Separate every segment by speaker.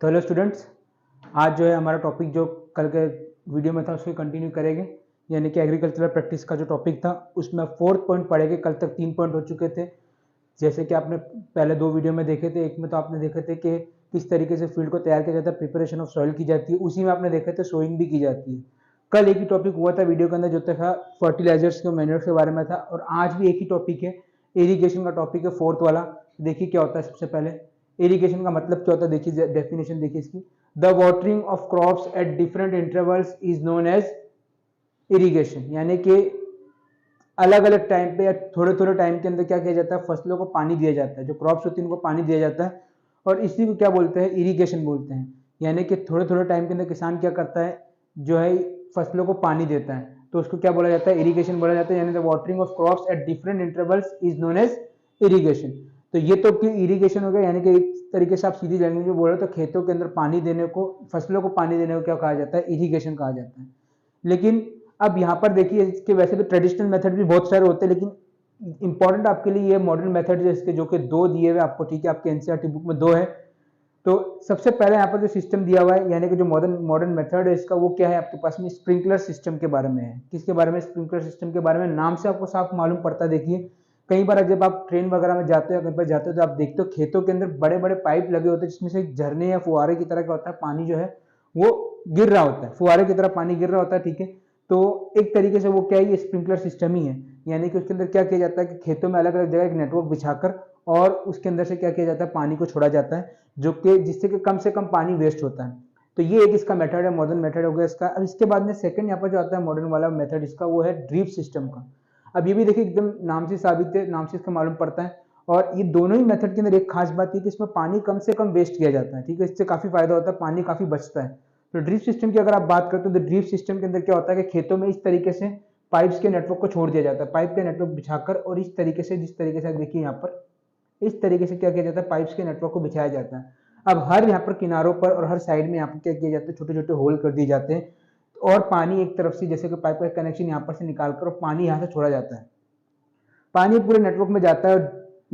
Speaker 1: तो hello students, आज जो है हमारा टॉपिक जो कल के वीडियो में था उसको कंटिन्यू करेंगे, यानी कि एग्रीकल्चरल प्रैक्टिस का जो टॉपिक था उसमें 4th पॉइंट पढ़ेंगे। कल तक 3 पॉइंट हो चुके थे, जैसे कि आपने पहले 2 वीडियो में देखे थे। एक में तो आपने देखे थे कि किस तरीके से फील्ड को तैयार किया जाता है, प्रिपरेशन ऑफ सॉइल की जाती है, उसी में आपने देखे थे सोइंग भी की जाती है। कल एक ही टॉपिक हुआ था वीडियो के अंदर जो था फर्टिलाइजर्स के मैन्योर्स के बारे में था, और आज भी एक ही टॉपिक है, इरिगेशन का टॉपिक है 4th वाला। देखिए क्या होता है। सबसे पहले इरिगेशन का मतलब क्या होता है, देखिए डेफिनेशन देखिए इसकी। The watering of crops at different intervals is known as irrigation, यानी कि अलग अलग टाइम पे या थोड़े थोड़े टाइम के अंदर क्या किया जाता है, फसलों को पानी दिया जाता है, जो क्रॉप्स होती है उनको पानी दिया जाता है, और इसी को क्या बोलते हैं, इरिगेशन बोलते हैं। यानी कि थोड़े थोड़े टाइम के अंदर किसान क्या करता है, जो है फसलों को पानी देता है, तो उसको क्या बोला जाता है, इरिगेशन बोला जाता है। यानी the watering of crops at different intervals is known as irrigation. तो ये तो इरिगेशन हो गया, यानी कि एक तरीके से आप सीधी लैंग्वेज में बोल रहे हो तो खेतों के अंदर पानी देने को, फसलों को पानी देने को क्या कहा जाता है, इरिगेशन कहा जाता है। लेकिन अब यहाँ पर देखिए, इसके वैसे तो ट्रेडिशनल मेथड भी बहुत सारे होते हैं, लेकिन इंपॉर्टेंट आपके लिए ये मॉडर्न मेथड है, इसके जो कि 2 दिए हुए आपको, ठीक है, आपके एनसीईआरटी बुक में 2 है। तो सबसे पहले यहाँ पर जो सिस्टम दिया हुआ है, यानी कि जो मॉडर्न मेथड है इसका, वो क्या है आपके पास में, स्प्रिंकलर सिस्टम के बारे में है। किसके बारे में, स्प्रिंकलर सिस्टम के बारे में। नाम से आपको साफ मालूम पड़ता है। देखिए कई बार जब आप ट्रेन वगैरह में जाते हो या कहीं पर जाते हो तो आप देखते हो खेतों के अंदर बड़े बड़े पाइप लगे होते हैं, जिसमें से झरने या फुहारे की तरह का होता है, पानी जो है वो गिर रहा होता है, फुहारे की तरह पानी गिर रहा होता है, ठीक है। तो एक तरीके से वो क्या है, ये स्प्रिंकलर सिस्टम ही है। यानी कि उसके अंदर क्या किया जाता है कि खेतों में अलग अलग जगह एक नेटवर्क बिछाकर और उसके अंदर से क्या किया जाता है, पानी को छोड़ा जाता है, जो कि जिससे कि कम से कम पानी वेस्ट होता है। तो ये एक इसका मेथड है, मॉडर्न मेथड हो गया इसका। अब इसके बाद में सेकंड यहाँ पर जो आता है मॉडर्न वाला मेथड इसका, वो है ड्रिप सिस्टम का। अब ये भी देखिए एकदम नाम से साबित है, नाम से इसका मालूम पड़ता है। और ये दोनों ही मेथड के अंदर एक खास बात है कि इसमें पानी कम से कम वेस्ट किया जाता है, ठीक है। इससे काफी फायदा होता है, पानी काफी बचता है। तो ड्रिप सिस्टम की अगर आप बात करते हो तो ड्रिप सिस्टम के अंदर क्या होता है कि खेतों में इस तरीके से पाइप्स के नेटवर्क को छोड़ दिया जाता है, पाइप के नेटवर्क बिछाकर, और इस तरीके से, जिस तरीके से देखिए यहाँ पर, इस तरीके से क्या किया जाता है, पाइप्स के नेटवर्क को बिछाया जाता है। अब हर यहाँ पर किनारों पर और हर साइड में यहाँ पर क्या किया जाता है, छोटे छोटे होल कर दिए जाते हैं, और पानी एक तरफ से, जैसे कि पाइप का कनेक्शन यहाँ पर से निकालकर और पानी यहाँ से छोड़ा जाता है। पानी पूरे नेटवर्क में जाता है,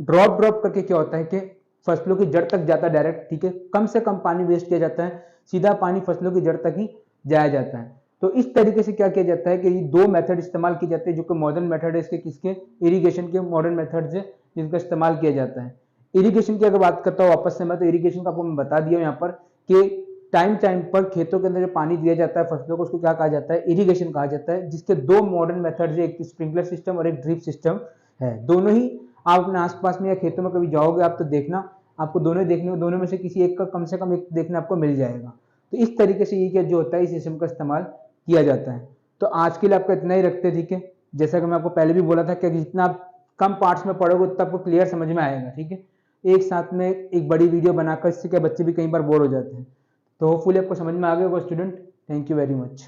Speaker 1: ड्रॉप ड्रॉप करके क्या होता है कि फसलों की जड़ तक जाता है डायरेक्ट, ठीक है। कम से कम पानी वेस्ट किया जाता है, सीधा पानी फसलों की जड़ तक ही जाया जाता है। तो इस तरीके से क्या किया जाता है कि ये 2 मेथड इस्तेमाल किए जाते हैं, जो कि मॉडर्न मेथड है इसके, किसके, इरिगेशन के मॉडर्न मेथड से जिनका इस्तेमाल किया जाता है। इरिगेशन की अगर बात करता हूँ वापस से मैं, तो इरिगेशन का आपको मैं बता दिया यहाँ पर कि टाइम टाइम पर खेतों के अंदर जो पानी दिया जाता है फसलों को, उसको क्या कहा जाता है, इरिगेशन कहा जाता है, जिसके 2 मॉडर्न मेथड है, एक स्प्रिंकलर सिस्टम और एक ड्रिप सिस्टम है। दोनों ही आप अपने आसपास में या खेतों में कभी जाओगे आप तो देखना, आपको दोनों देखने को, दोनों में से किसी एक का कम से कम एक देखने आपको मिल जाएगा। तो इस तरीके से ये जो होता है, इस सिस्टम का इस्तेमाल किया जाता है। तो आज के लिए आपका इतना ही रखते हैं, ठीक है। जैसा कि मैं आपको पहले भी बोला था कि जितना आप कम पार्ट्स में पढ़ोगे उतना आपको क्लियर समझ में आएगा, ठीक है। एक साथ में एक बड़ी वीडियो बनाकर, इससे क्या बच्चे भी कई बार बोर हो जाते हैं। तो होपफुली आपको समझ में आ गया होगा student. Thank you very much.